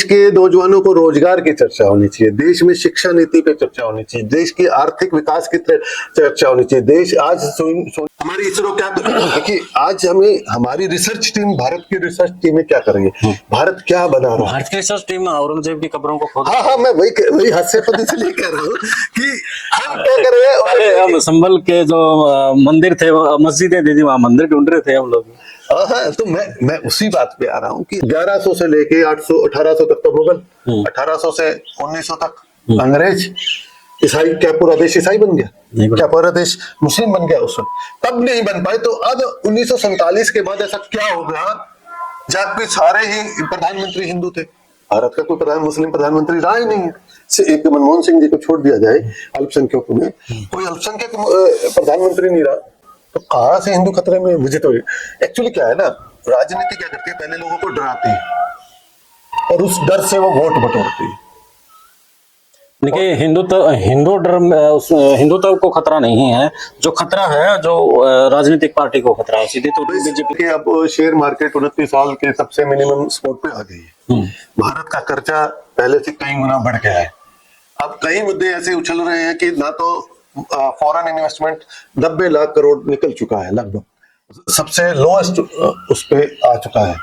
के नौजवानों को रोजगार की चर्चा होनी चाहिए, देश में शिक्षा नीति पे चर्चा होनी चाहिए, देश की आर्थिक विकास की चर्चा होनी चाहिए। देश आज हमारी इसरो क्या देखिए, आज हमें हमारी रिसर्च टीम, भारत की रिसर्च टीमें क्या कर रही है, भारत क्या बना रहा है। भारत की रिसर्च टीम औरंगजेब की कब्रों को खोद, हाँ, मैं वही हास्यास्पद इसलिए कह रहा हूँ कि हम क्या कर रहे हैं। हम संभल के जो मंदिर थे, मस्जिदें थी, वहां मंदिर ढूंढ रहे थे हम लोग। हाँ, तो मैं उसी बात पे आ रहा हूँ कि 1100 से लेके 800 1800 तक तो मुगल, 1800 से 1900 तक अंग्रेज, ईसाई, क्या पूरा देश ईसाई बन गया, क्या पूरा देश मुस्लिम बन गया उस वक्त? तब नहीं बन पाए, तो अब 1947 के बाद ऐसा क्या हो गया जबकि सारे ही प्रधानमंत्री हिंदू थे, भारत का कोई मुस्लिम प्रधानमंत्री रहा ही नहीं है। एक मनमोहन सिंह जी को छोड़ दिया जाए, अल्पसंख्यकों में कोई अल्पसंख्यक प्रधानमंत्री नहीं रहा, तो कहां से हिंदू खतरे में? मुझे तो एक्चुअली क्या है ना, राजनीति क्या करती है, पहले लोगों को डराती है और उस डर से वो वोट बटोरती है। देखिए, हिंदुत्व को खतरा नहीं है, जो खतरा है जो राजनीतिक पार्टी को खतरा है सीधे। तो बीजेपी के अब शेयर मार्केट 29 साल के सबसे मिनिमम स्पोर्ट पे आ गई है। भारत का कर्जा पहले से कई गुना बढ़ गया है। अब कई मुद्दे ऐसे उछल रहे हैं कि ना तो फॉरेन इन्वेस्टमेंट 90 लाख करोड़ निकल चुका है, लगभग सबसे लोएस्ट उस पे आ चुका है।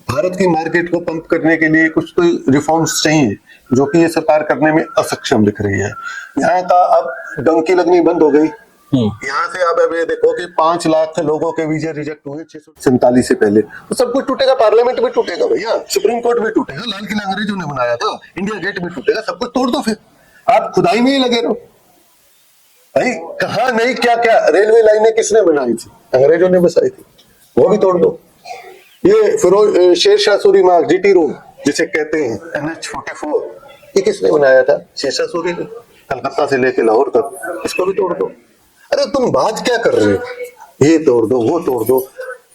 भारत की मार्केट को पंप करने के लिए कुछ तो रिफॉर्म्स चाहिए, जो कि ये सरकार करने में असक्षम दिख रही है। यहाँ का अब डंकी लगनी बंद हो गई। यहाँ से अब ये देखो कि 5 लाख लोगों के वीजे रिजेक्ट हुए 647 से पहले, तो सब कुछ टूटेगा, पार्लियामेंट भी टूटेगा भैया, सुप्रीम कोर्ट भी टूटेगा, लाल किला अंग्रेजों ने बनाया था, इंडिया गेट भी टूटेगा, सब कुछ तोड़ दो। फिर आप खुदाई में ही लगे रहो भाई। कहा नहीं, क्या क्या रेलवे लाइनें किसने बनाई थी? अंग्रेजों ने बसाई थी, वो भी तोड़ दो। ये शेरशाह सूरी मार्ग, जीटी रोड जिसे कहते हैं, NH-44, ये किसने बनाया था? शेरशाह सूरी ने, कलकत्ता से लेके लाहौर तक, इसको भी तोड़ दो। अरे तुम बात क्या कर रहे हो? ये तोड़ दो, वो तोड़ दो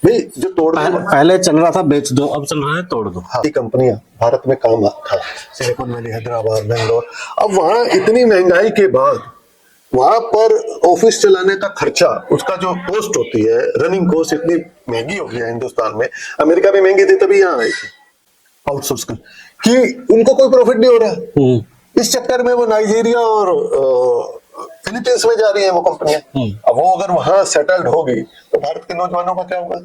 भाई, जो तोड़ दो। पहले चल रहा था बेच दो, अब चल रहा है तोड़ दो। हाँ, कंपनियां भारत में काम था, सिलिकॉन वैली, हैदराबाद, बेंगलोर। अब वहां इतनी महंगाई के बाद वहां पर ऑफिस चलाने का खर्चा, उसका जो कॉस्ट होती है, रनिंग कॉस्ट इतनी महंगी हो गई है हिंदुस्तान में। अमेरिका में महंगी थी तभी यहाँ आई थी आउटसोर्स कर, कि उनको कोई प्रॉफिट नहीं हो रहा। इस चक्कर में वो नाइजीरिया और फिलीपींस में जा रही है वो कंपनियां। अब वो अगर वहां सेटल्ड होगी तो भारत के नौजवानों का क्या होगा?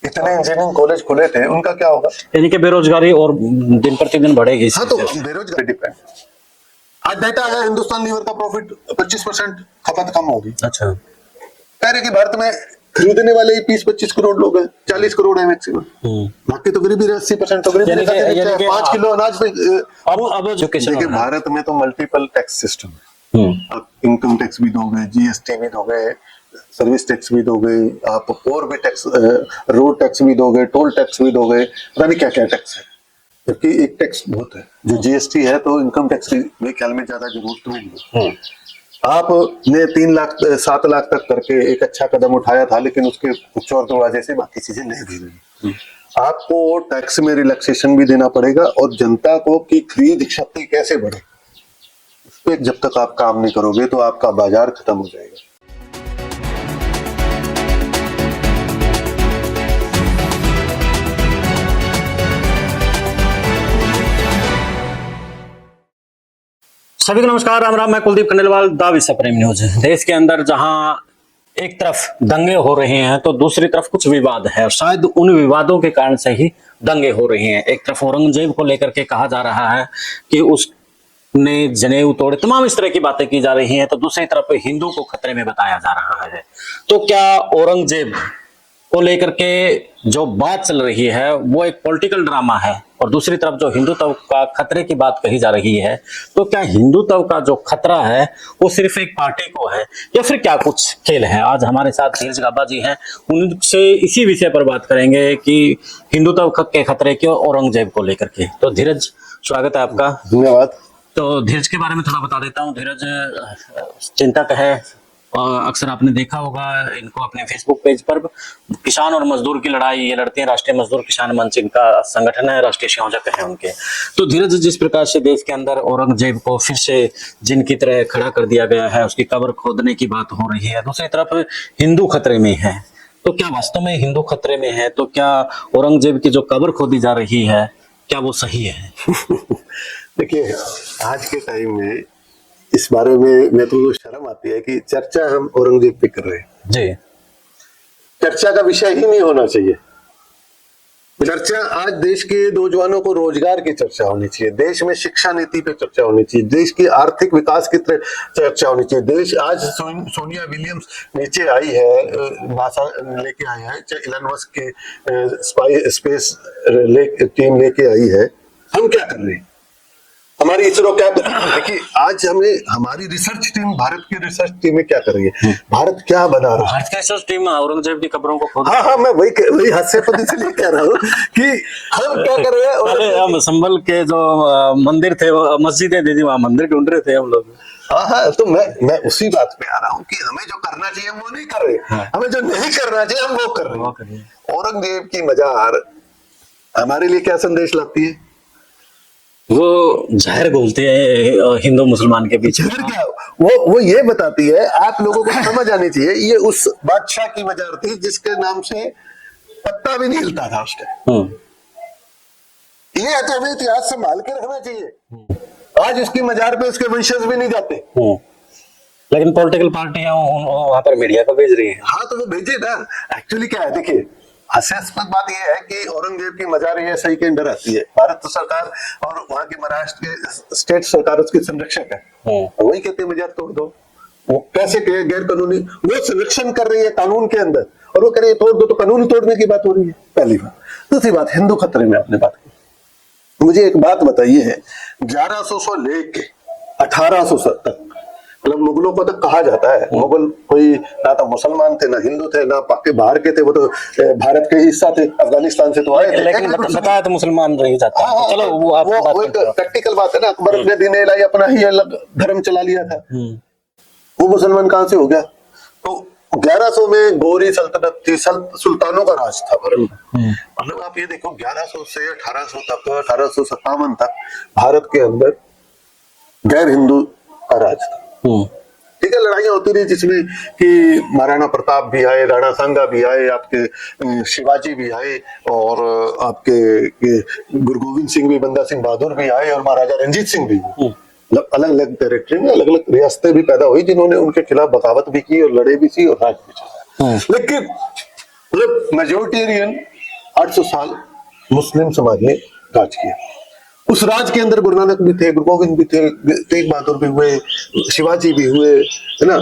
इतने इंजीनियरिंग कॉलेज खुले थे, उनका क्या होगा? यानी कि बेरोजगारी और दिन प्रतिदिन बढ़ेगी। हाँ, तो बेरोजगारी डिपेंड। आज डेटा है, हिंदुस्तान लीवर का प्रॉफिट 25% खपत कम होगी। अच्छा, कह रहे कि भारत में खरीदने वाले ही 20-25 करोड़ लोग हैं, 40 करोड़ है मैक्सिमम। बाकी तो गरीबी 80% तो गरीबी। 5 किलो अनाज पे अब देखिए, भारत में तो मल्टीपल टैक्स सिस्टम है। आप इनकम टैक्स भी दोगे, GST भी दोगे, सर्विस टैक्स भी दोगे, आप और भी टैक्स, रोड टैक्स भी दोगे, टोल टैक्स भी दोगे, पता नहीं क्या क्या टैक्स है। जबकि एक टैक्स बहुत है जो GST है, तो इनकम टैक्स की मेरे ख्याल में ज्यादा जरूरत नहीं है। आपने 3 लाख 7 लाख तक करके एक अच्छा कदम उठाया था, लेकिन उसके कुछ और वजह से बाकी चीजें नहीं दी गई। आपको टैक्स में रिलैक्सेशन भी देना पड़ेगा, और जनता को की खरीद शक्ति कैसे बढ़े, उस पर जब तक आप काम नहीं करोगे तो आपका बाजार खत्म हो जाएगा। सभी को नमस्कार, राम राम। मैं कुलदीप खंडेलवाल, द विश्व प्रेम न्यूज। देश के अंदर जहां एक तरफ दंगे हो रहे हैं तो दूसरी तरफ कुछ विवाद है, और शायद उन विवादों के कारण से ही दंगे हो रहे हैं। एक तरफ औरंगजेब को लेकर के कहा जा रहा है कि उसने जनेऊ तोड़े, तमाम इस तरह की बातें की जा रही हैं, तो दूसरी तरफ हिंदू को खतरे में बताया जा रहा है। तो क्या औरंगजेब को लेकर के जो बात चल रही है वो एक पॉलिटिकल ड्रामा है, और दूसरी तरफ जो हिंदुत्व का खतरे की बात कही जा रही है, तो क्या हिंदुत्व का जो खतरा है वो सिर्फ एक पार्टी को है, या फिर क्या कुछ खेल है? आज हमारे साथ धीरज गाबा जी हैं, उनसे इसी विषय पर बात करेंगे कि हिंदुत्व के खतरे के औरंगजेब को लेकर के। तो धीरज, स्वागत है आपका। धन्यवाद। तो धीरज के बारे में थोड़ा बता देता हूँ। धीरज चिंतक है, अक्सर आपने देखा होगा इनको अपने फेसबुक पेज पर। किसान और मजदूर की लड़ाई ये लड़ते हैं, राष्ट्रीय मजदूर किसान मंच इनका संगठन है, राष्ट्रीय संयोजक है उनके। तो धीरज, जिस प्रकार से देश के अंदर औरंगजेब को फिर से जिन की तरह खड़ा कर दिया गया है, उसकी कब्र खोदने की बात हो रही है, दूसरी तरफ हिंदू खतरे में है, तो क्या वास्तव में हिंदू खतरे में है? तो क्या औरंगजेब की जो कब्र खोदी जा रही है क्या वो सही है? देखिए, आज के टाइम में इस बारे में मेरे को शर्म आती है कि चर्चा हम औरंगजेब पे कर रहे हैं। जी। चर्चा का विषय ही नहीं होना चाहिए। चर्चा आज देश के नौजवानों को रोजगार की चर्चा होनी चाहिए, देश में शिक्षा नीति पे चर्चा होनी चाहिए, देश की आर्थिक विकास की चर्चा होनी चाहिए। देश आज सोनिया विलियम्स नीचे आई है, नासा लेके आई है, इलन मस्क के स्पेस टीम लेके आई है। हम क्या कर रहे हैं? हमारी इसरो क्या कर रही है? देखिए, आज हमें हमारी रिसर्च टीम, भारत की रिसर्च टीमें क्या कर रही है, भारत क्या बना रहा है। भारत की रिसर्च टीम औरंगजेब की कब्रों को खोद। हाँ, मैं वही हास्यास्पद इसलिए कह रहा हूँ कि हम क्या कर रहे हैं। अरे हम संभल के जो मंदिर थे, मस्जिदें थी, वहां मंदिर ढूंढ रहे थे हम लोग। हाँ, तो मैं उसी बात पे आ रहा हूँ कि हमें जो करना चाहिए हम वो नहीं कर रहे, हमें जो नहीं करना चाहिए हम वो कर रहे हैं। औरंगजेब की मजार हमारे लिए क्या संदेश लाती है? वो जहर घोलते हैं हिंदू मुसलमान के बीच में। क्या वो ये बताती है, आप लोगों को समझ आनी चाहिए, ये उस बादशाह की मजार थी जिसके नाम से पत्ता भी नहीं हिलता था उस टाइम। ये तो हमें इतिहास संभाल के रखना चाहिए। आज उसकी मजार पे उसके वंशज भी नहीं जाते। लेकिन पॉलिटिकल पार्टियां वहां पर मीडिया को भेज रही है। हाँ, तो वो भेजे ना। एक्चुअली क्या है, देखिए, हास्यास्पद बात यह है कि औरंगजेब की मजार SI के अंडर आती है। भारत सरकार और वहां की महाराष्ट्र के स्टेट सरकार उसकी संरक्षक है। वही कहते हैं मजार तोड़ दो। वो कैसे गैर कानूनी, वो संरक्षण कर रही है कानून के अंदर, और वो कह रही है तोड़ दो, तो कानून तोड़ने की बात हो रही है। पहली बात। दूसरी बात, हिंदू खतरे में आपने बात की। मुझे एक बात बताइए, 1100 से लेके 1800 तक, मतलब मुगलों को तो कहा जाता है मुगल कोई ना तो मुसलमान थे, ना हिंदू थे, ना पाके बाहर के थे, वो तो भारत के हिस्सा थे, अफगानिस्तान से तो आए थे। लेकिन बताया तो मुसलमान रह जाता है। चलो वो प्रैक्टिकल बात है ना। अकबर ने दीन इलाही अपना ही अलग धर्म चला लिया था, वो मुसलमान कहां से हो गया? तो 1100 में गौरी सल्तनत थी, सुल्तानों का राज था भारत में। मतलब आप ये देखो, 1100 से 1800 तक, 1857 तक भारत के अंदर गैर हिंदू का राज था। ठीक है, लड़ाइयां होती रही जिसमें कि महाराणा प्रताप भी आए, राणा सांगा भी आए, आपके शिवाजी भी आए, और आपके गुरु गोविंद सिंह भी, बंदा सिंह बहादुर भी आए, और महाराजा रंजीत सिंह भी। मतलब अलग अलग टेरिटरी में अलग अलग रियासतें भी पैदा हुई जिन्होंने उनके खिलाफ बगावत भी की और लड़े भी थी और राज भी चला। लेकिन मतलब मेजोरिटेरियन 800 साल मुस्लिम समाज ने राज किया। उस राज के अंदर गुरु नानक भी थे, गुरु गोविंद भी थे, तेग बहादुर भी हुए, शिवाजी भी हुए, है ना।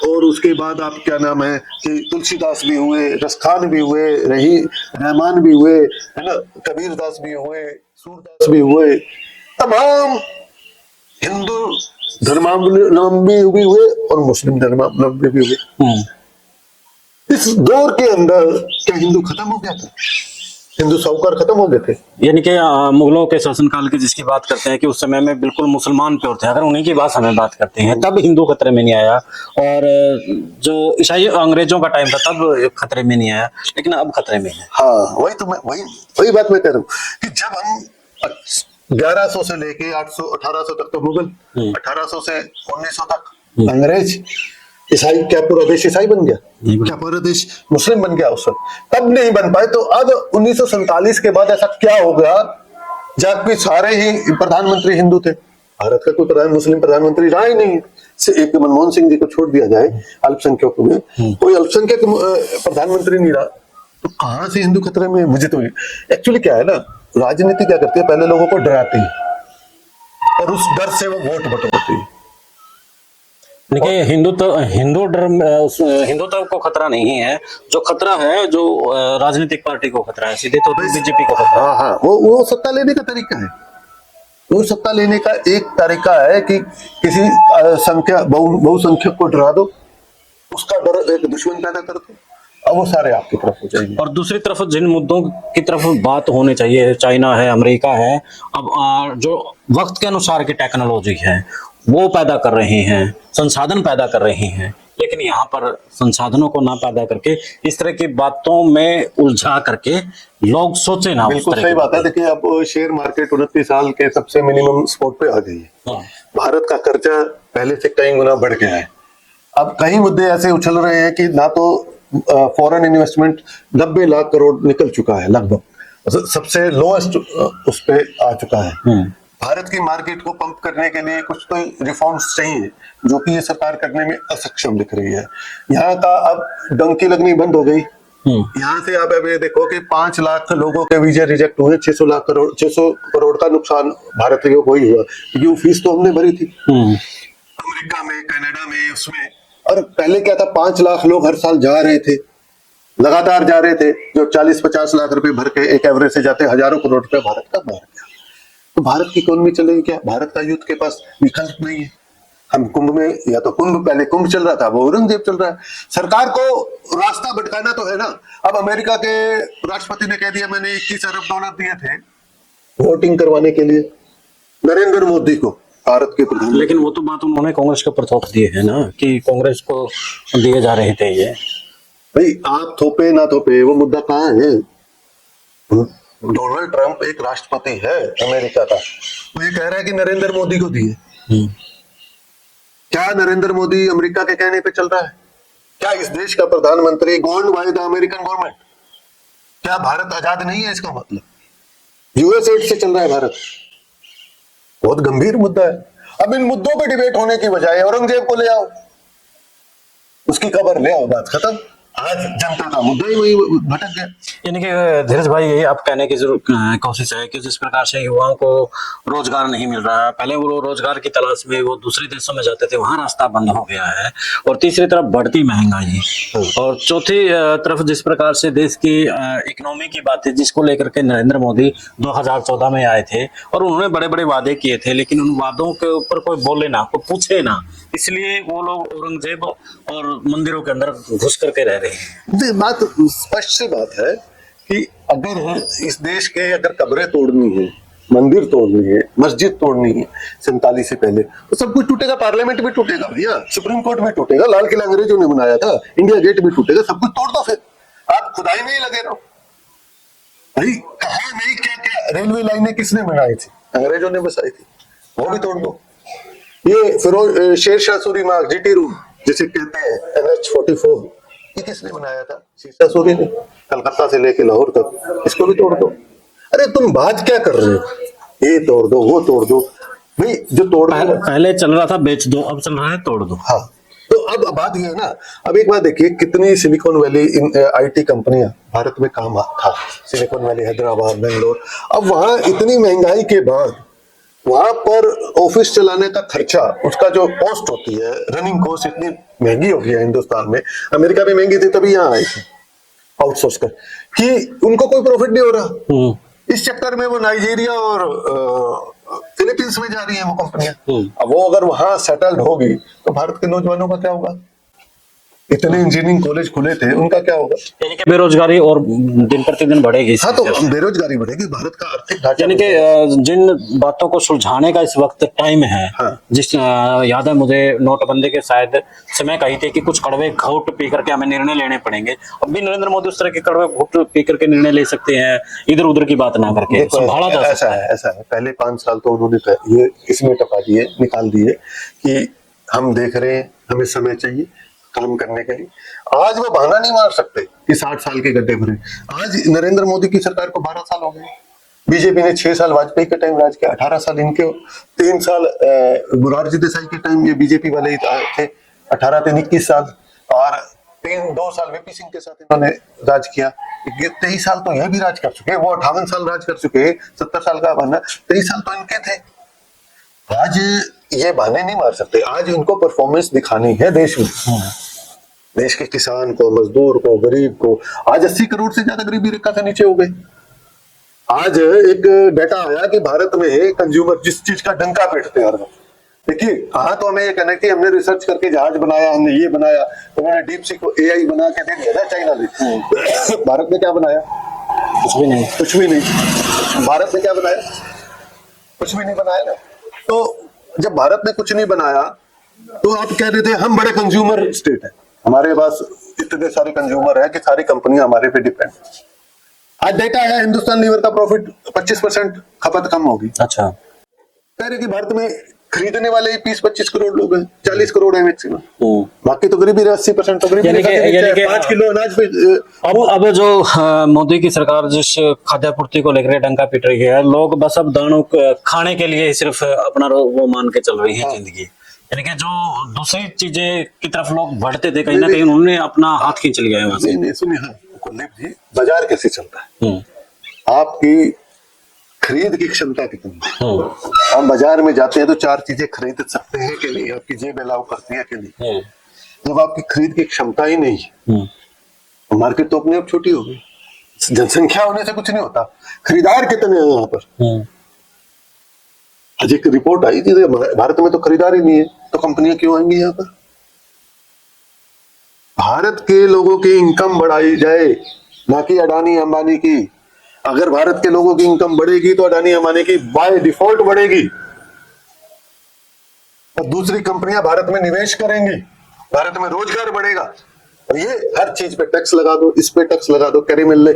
और उसके बाद आप क्या नाम है कि तुलसीदास भी हुए, रसखान भी हुए, रहमान भी हुए, है ना, कबीर दास भी हुए, सूरदास भी हुए। तमाम हिंदू धर्मावलंबी भी हुए और मुस्लिम धर्मावलंबी भी हुए। इस दौर के अंदर क्या हिंदू खत्म हो गया था? हिंदू साहूकार खत्म हो गए थे? यानी कि मुगलों के शासनकाल की जिसकी बात करते हैं कि उस समय में बिल्कुल मुसलमान प्योर थे, अगर उन्हीं की भाषा में बात करते हैं तब हिंदू खतरे में नहीं आया, और जो ईसाई अंग्रेजों का टाइम था तब खतरे में नहीं आया, लेकिन अब खतरे में है। हाँ, वही बात मैं कह रहा हूँ कि जब हम 1100 से लेके 1800 तक तो मुगल, 1800 से 1900 तक अंग्रेज, ईसाई, क्या पूरा देश ईसाई बन गया? क्या पूरा देश मुस्लिम बन गया? उस वक्त तब नहीं बन पाए। तो अब 1947 के बाद ऐसा क्या हो गया जबकि सारे ही प्रधानमंत्री हिंदू थे? भारत का कोई मुस्लिम प्रधानमंत्री रहा ही नहीं। एक मनमोहन सिंह जी को छोड़ दिया जाए, अल्पसंख्यकों में कोई अल्पसंख्यक प्रधानमंत्री नहीं रहा। तो कहां से हिंदू खतरे में? मुझे तो एक्चुअली क्या है ना, राजनीति क्या करती है, पहले लोगों को डराती है और उस डर से वो वोट बटोरती है। देखिए, हिंदुत्व को खतरा नहीं है, जो खतरा है जो राजनीतिक पार्टी को खतरा है, सीधे तो बीजेपी को खतरा है। हाँ, वो सत्ता लेने का तरीका है। वो सत्ता लेने का एक तरीका है कि किसी बहुसंख्यक को डरा दो, उसका डर एक दुश्मन पैदा कर दो, अब वो सारे आपकी तरफ हो जाएंगे। और दूसरी तरफ जिन मुद्दों की तरफ बात होनी चाहिए, चाइना है, अमेरिका है, अब जो वक्त के अनुसार की टेक्नोलॉजी है वो पैदा कर रहे हैं, संसाधन पैदा कर रहे हैं, लेकिन यहाँ पर संसाधनों को ना पैदा करके इस तरह की बातों में उलझा करके लोग सोचे ना। बिल्कुल सही बात है। देखिए, अब शेयर मार्केट 29 साल के सबसे मिनिमम स्पोर्ट पे आ गई है। भारत का कर्जा पहले से कई गुना बढ़ गया है। अब कई मुद्दे ऐसे उछल रहे हैं कि ना तो फॉरेन इन्वेस्टमेंट 90 लाख करोड़ निकल चुका है लगभग, सबसे लोएस्ट उस पे आ चुका है। भारत की मार्केट को पंप करने के लिए कुछ तो रिफॉर्म्स चाहिए, जो कि ये सरकार करने में असक्षम दिख रही है। यहाँ का अब डंकी लगनी बंद हो गई। यहाँ से आप अभी देखो कि 5 लाख लोगों के वीजा रिजेक्ट हुए, 600 करोड़ का नुकसान भारतीयों को ही हुआ, क्योंकि वो फीस तो हमने भरी थी अमेरिका में, कनाडा में, उसमें। और पहले क्या था, 5 लाख लोग हर साल जा रहे थे, लगातार जा रहे थे, जो 40-50 लाख रुपए भर के एक एवरेज से जाते हजारों करोड़ रुपए भारत का बाहर गया। तो भारत की इकोनॉमी चलेगी क्या? भारत का यूथ के पास विकल्प नहीं है। हम कुंभ में, या तो कुंभ, पहले कुंभ चल रहा था, वो औरंगजेब चल रहा है। सरकार को रास्ता भटकाना तो है ना। अब अमेरिका के राष्ट्रपति ने कह दिया मैंने 21 अरब डॉलर दिए थे वोटिंग करवाने के लिए नरेंद्र मोदी को, भारत के प्रधानमंत्री। लेकिन वो तो बात उन्होंने कांग्रेस के ऊपर थोप दी है ना, कि कांग्रेस को दिए जा रहे थे ये। भाई आप थोपे ना थोपे, वो मुद्दा कहाँ है? डोनाल्ड ट्रंप एक राष्ट्रपति है अमेरिका का, वो ये कह रहा है कि नरेंद्र मोदी को दिए। क्या नरेंद्र मोदी अमेरिका के कहने पे चल रहा है? क्या इस देश का प्रधानमंत्री govern by the American government? क्या भारत आजाद नहीं है? इसका मतलब यूएस एड से चल रहा है भारत। बहुत गंभीर मुद्दा है। अब इन मुद्दों पे डिबेट होने की बजाय औरंगजेब को ले आओ, उसकी खबर ले आओ, बात खत्म। आज जनता का मुद्दा ही वही भटक गया। यानी कि धीरज भाई, यही आप कहने की जरूर कोशिश है कि जिस प्रकार से युवाओं को रोजगार नहीं मिल रहा है, पहले वो रोजगार की तलाश में वो दूसरे देशों में जाते थे, वहां रास्ता बंद हो गया है, और तीसरी तरफ बढ़ती महंगाई, और चौथी तरफ जिस प्रकार से देश की इकोनॉमी की बात है, जिसको लेकर के नरेंद्र मोदी 2014 में आए थे, और उन्होंने बड़े बड़े वादे किए थे, लेकिन उन वादों के ऊपर कोई बोले ना, कोई पूछे ना, इसलिए वो लोग औरंगजेब और मंदिरों के अंदर घुस करके रह रहे हैं। बात स्पष्ट सी बात है कि अगर इस देश के अगर कब्रें तोड़नी है, मंदिर तोड़नी है, मस्जिद तोड़नी है 47 से पहले, तो सब कुछ टूटेगा। पार्लियामेंट भी टूटेगा भैया, सुप्रीम कोर्ट भी टूटेगा, लाल किला अंग्रेजों ने बनाया था, इंडिया गेट भी टूटेगा, सब कुछ तोड़ दो। फिर आप खुदाई में ही लगे रहो। भाई कहा नहीं, क्या क्या रेलवे लाइनें किसने बनाई थी? अंग्रेजों ने बसाई थी, वो भी तोड़ दो। ये फिरोज शेरशाह सूरी मार्ग, जीटी रोड जिसे कहते हैं, NH-44, ये किसने बनाया था? शेरशाह सूरी ने, कलकत्ता से लेके लाहौर तक। इसको भी तोड़ दो। अरे तुम बात क्या कर रहे हो? ये तोड़ दो, वो तोड़ दो। भाई जो तोड़ दो, पहले चल रहा था बेच दो, अब चल रहा है तोड़ दो। हाँ, तो अब बात ये है ना। अब एक बात देखिए, कितनी सिलिकॉन वैली IT कंपनियां भारत में काम था, सिलिकॉन वैली, हैदराबाद, बेंगलोर। अब वहां इतनी महंगाई के बाद वहां पर ऑफिस चलाने का खर्चा, उसका जो कॉस्ट होती है, रनिंग कॉस्ट इतनी महंगी हो गई है हिंदुस्तान में। अमेरिका में महंगी थी तभी यहाँ आई थी आउटसोर्स कर, कि उनको कोई प्रॉफिट नहीं हो रहा। इस चक्कर में वो नाइजीरिया और फिलीपींस में जा रही है वो कंपनियां। अब वो अगर वहां सेटल्ड होगी तो भारत के नौजवानों का क्या होगा? इतने इंजीनियरिंग कॉलेज खुले थे, उनका क्या होगा? यानी कि बेरोजगारी और दिन प्रतिदिन बढ़ेगी। हाँ, तो बेरोजगारी बढ़ेगी, भारत का आर्थिक ढांचा। यानी कि जिन बातों को सुलझाने का इस वक्त टाइम है, हाँ। जिस याद है मुझे नोटबंदी के शायद समय कही थी कि कुछ कड़वे घूंट पी करके हमें निर्णय लेने पड़ेंगे। अब भी नरेंद्र मोदी उस तरह के कड़वे घूंट पी करके निर्णय ले सकते हैं, इधर उधर की बात ना करके संभाला जा सकता है। ऐसा है। पहले 5 साल तो उन्होंने ये इसमें टपा दिए, निकाल दिए कि हम देख रहे हैं, हमें समय चाहिए काम करने के लिए। आज वो बहाना नहीं मार सकते कि 60 साल के गड्ढे भरे। आज नरेंद्र मोदी की सरकार को 12 साल हो गए। बीजेपी ने 6 साल वाजपेयी के टाइम राज किया, 18 साल इनके, 3 साल मोरारजी देसाई के टाइम ये बीजेपी वाले ही थे, 18 से 21 साल, और 2 साल वीपी सिंह के साथ इन्होंने राज किया। 23 साल तो यह भी राज कर चुके, वो 58 साल राज कर चुके, 70 साल का बहाना, 23 साल तो इनके थे। आज ये बहाने नहीं मार सकते। आज इनको परफॉर्मेंस दिखानी है देश में, देश के किसान को, मजदूर को, गरीब को। आज 80 करोड़ से ज्यादा गरीबी रेखा से नीचे हो गए। आज एक डाटा आया कि भारत में कंज्यूमर जिस चीज का डंका पीटते हैं, देखिए कहा तो हमें ये कहना कि हमने रिसर्च करके जहाज बनाया, हमने ये बनाया, उन्होंने डीप सी को AI बना के दे दिया ना चाइना ने। भारत ने क्या बनाया? कुछ भी नहीं, कुछ भी नहीं। भारत ने क्या बनाया? कुछ भी नहीं बनाया ना। तो जब भारत ने कुछ नहीं बनाया तो आप कह रहे थे हम बड़े कंज्यूमर स्टेट है, हमारे पास इतने सारे कंज्यूमर है कि सारी कंपनियां हमारे पे डिपेंड। आज डेटा है, हिंदुस्तान लीवर का प्रॉफिट 25% खपत कम होगी। अच्छा, कह रहे कि भारत में खरीदने वाले ही 20-25 करोड़ लोग हैं, 40 करोड़ है मैक्सिमम। बाकी तो गरीबी 80% तो गरीबी यानी कि 5 किलो अनाज पे अब जो मोदी की सरकार जिस खाद्यापूर्ति को लेकर डंका पीट रही है, लोग बस अब दानों खाने के लिए ही सिर्फ अपना वो मान के चल रही है जिंदगी। यानी कि जो दूसरी चीजें की तरफ लोग बढ़ते थे, कहीं ना कहीं उन्होंने अपना हाथ खींच लिया है वहां से। नहीं सुनिए, हाँ कुलदीप जी, बाजार कैसे चलता है, आपकी खरीद की क्षमता कितनी है। हम बाजार में जाते हैं तो 4 चीजें खरीद सकते हैं कि नहीं, आपकी जेब अलाउ करती है कि नहीं। जब आपकी खरीद की क्षमता ही नहीं है तो मार्केट तो अपने आप छोटी होगी। जनसंख्या होने से कुछ नहीं होता, खरीदार कितने हैं यहाँ पर। आज एक रिपोर्ट आई थी, भारत में तो खरीदार ही नहीं है, तो कंपनियां क्यों आएंगी यहाँ पर। भारत के लोगों की इनकम बढ़ाई जाए, ना कि अडानी अंबानी की। अगर भारत के लोगों की इनकम बढ़ेगी तो अडानी अंबानी की बाय डिफॉल्ट बढ़ेगी, और दूसरी कंपनियां भारत में निवेश करेंगी, भारत में रोजगार बढ़ेगा। और ये हर चीज पे टैक्स लगा दो, इस पे टैक्स लगा दो, कैरेमल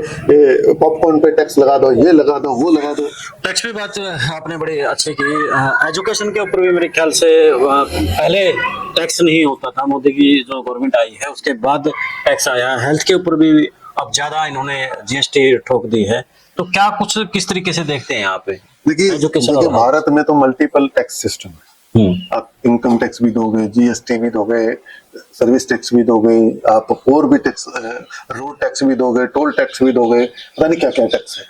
पॉपकॉर्न पे टैक्स लगा दो, ये लगा दो, वो लगा दो। टैक्स की बात आपने बड़ी अच्छी की। एजुकेशन के ऊपर भी मेरे ख्याल से पहले टैक्स नहीं होता था, मोदी की जो गवर्नमेंट आई है उसके बाद टैक्स आया। हेल्थ के ऊपर भी अब ज्यादा इन्होंने जीएसटी ठोक दी है। तो क्या कुछ किस तरीके से देखते हैं यहाँ पे? देखिए भारत में तो मल्टीपल टैक्स सिस्टम है। आप इनकम टैक्स भी दोगे, जीएसटी भी दोगे, सर्विस टैक्स भी दोगे, आप और भी टैक्स, रोड टैक्स भी दोगे, टोल टैक्स भी दोगे, पता नहीं क्या क्या टैक्स है।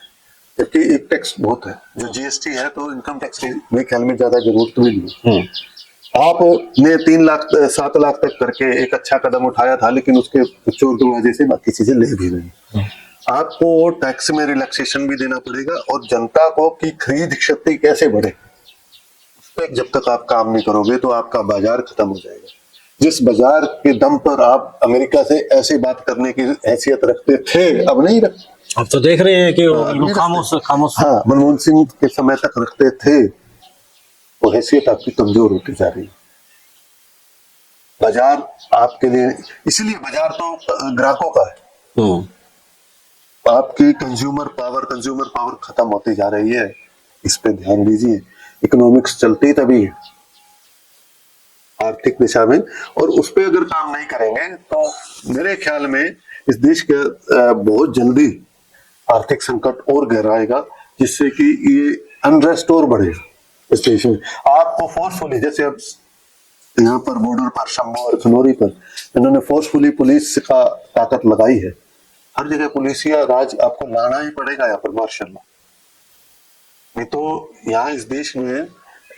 जबकि एक टैक्स बहुत है जो जीएसटी है, तो इनकम टैक्स की मेरे ख्याल में ज्यादा जरूरत भी नहीं। आपने 3 लाख 7 लाख तक करके एक अच्छा कदम उठाया था, लेकिन उसके चोर दरवाजे से बाकी चीजें ले भी रही। आपको टैक्स में रिलैक्सेशन भी देना पड़ेगा, और जनता को की खरीद शक्ति कैसे बढ़े, जब तक आप काम नहीं करोगे तो आपका बाजार खत्म हो जाएगा। जिस बाजार के दम पर आप अमेरिका से ऐसी बात करने की हैसियत रखते थे, अब नहीं रखते। अब तो देख रहे हैं कि लोग खामोश। हाँ, मनमोहन सिंह के समय तक रखते थे, वो हैसियत आपकी कमजोर होती जा रही है। बाजार आपके लिए, इसलिए बाजार तो ग्राहकों का है। आपकी कंज्यूमर पावर खत्म होती जा रही है, इस पे ध्यान दीजिए। इकोनॉमिक्स चलती तभी है आर्थिक दिशा में, और उस पे अगर काम नहीं करेंगे तो मेरे ख्याल में इस देश के बहुत जल्दी आर्थिक संकट और गहराएगा, जिससे कि ये अनरेस्ट और बढ़ेगा इस देश में। आपको फोर्सफुली, जैसे अब यहाँ पर बॉर्डर पर शंभू और खनौरी पर इन्होंने फोर्सफुली पुलिस का ताकत लगाई है। हर जगह पुलिसिया राज आपको लाना ही पड़ेगा यहाँ पर, मार्शल लॉ। नहीं तो यहाँ इस देश में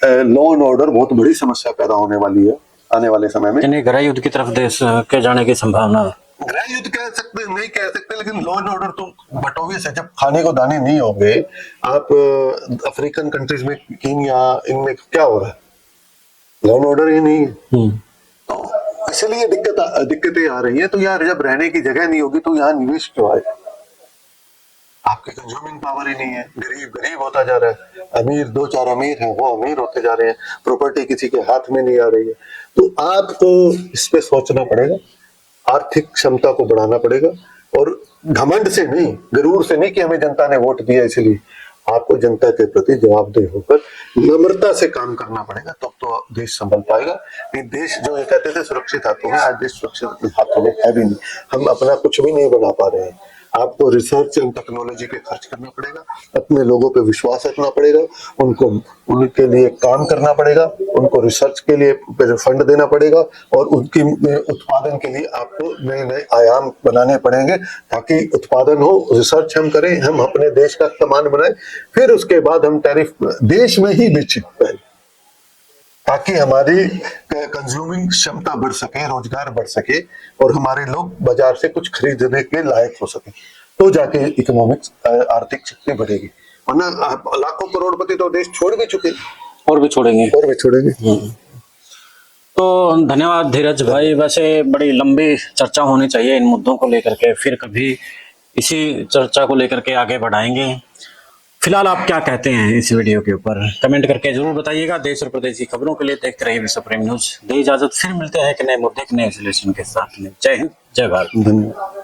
लॉ एंड ऑर्डर बहुत बड़ी समस्या पैदा होने वाली है आने वाले समय में। गृह युद्ध की तरफ देश के जाने की संभावना। गृह युद्ध कह सकते नहीं कह सकते, लेकिन लॉ एंड ऑर्डर तो बटोवियस है। जब खाने को दाने नहीं होंगे, आप अफ्रीकन कंट्रीज में, कीनिया, इनमें क्या हो रहा है, लॉ एंड ऑर्डर ही नहीं है। तो इसलिए दिक्कतें आ रही है। तो यार जब रहने की जगह नहीं होगी तो यहाँ निवेश क्यों आए। आपकी कंज्यूमिंग पावर ही नहीं है, गरीब होता जा रहा है, अमीर 2-4 अमीर हैं वो अमीर होते जा रहे हैं, प्रॉपर्टी किसी के हाथ में नहीं आ रही है। तो आपको इस पे सोचना पड़ेगा, आर्थिक क्षमता को बढ़ाना पड़ेगा, और घमंड से नहीं, गरूर से नहीं कि हमें जनता ने वोट दिया इसलिए। आपको जनता के प्रति जवाबदेह होकर नम्रता से काम करना पड़ेगा, तब तो देश संभल पाएगा। नहीं, देश जो ये कहते थे सुरक्षित हाथों में, आज देश सुरक्षित हाथों में है भी नहीं। हम अपना कुछ भी नहीं बना पा रहे हैं। आपको रिसर्च एंड टेक्नोलॉजी पे खर्च करना पड़ेगा, अपने लोगों पे विश्वास रखना पड़ेगा, उनके लिए काम करना पड़ेगा, उनको रिसर्च के लिए फंड देना पड़ेगा, और उनकी उत्पादन के लिए आपको नए नए आयाम बनाने पड़ेंगे, ताकि उत्पादन हो, रिसर्च हम करें, हम अपने देश का सामान बनाएं, फिर उसके बाद हम टैरिफ देश में ही बेचें, ताकि हमारी कंज्यूमिंग क्षमता बढ़ सके, रोजगार बढ़ सके, और हमारे लोग बाजार से कुछ खरीदने के लायक हो सके, तो जाके इकोनॉमिक्स आर्थिक शक्ति बढ़ेगी। वरना लाखों करोड़पति तो देश छोड़ भी चुके, और भी छोड़ेंगे। तो धन्यवाद धीरज भाई। वैसे बड़ी लंबी चर्चा होनी चाहिए इन मुद्दों को लेकर के, फिर कभी इसी चर्चा को लेकर के आगे बढ़ाएंगे। फिलहाल आप क्या कहते हैं इस वीडियो के ऊपर, कमेंट करके जरूर बताइएगा। देश और प्रदेश की खबरों के लिए देखते रहिए विश्व प्रेम न्यूज। दे इजाजत, फिर मिलते हैं एक नए मुद्दे के नए विश्लेषण के साथ में। जय हिंद, जय भारत। धन्यवाद।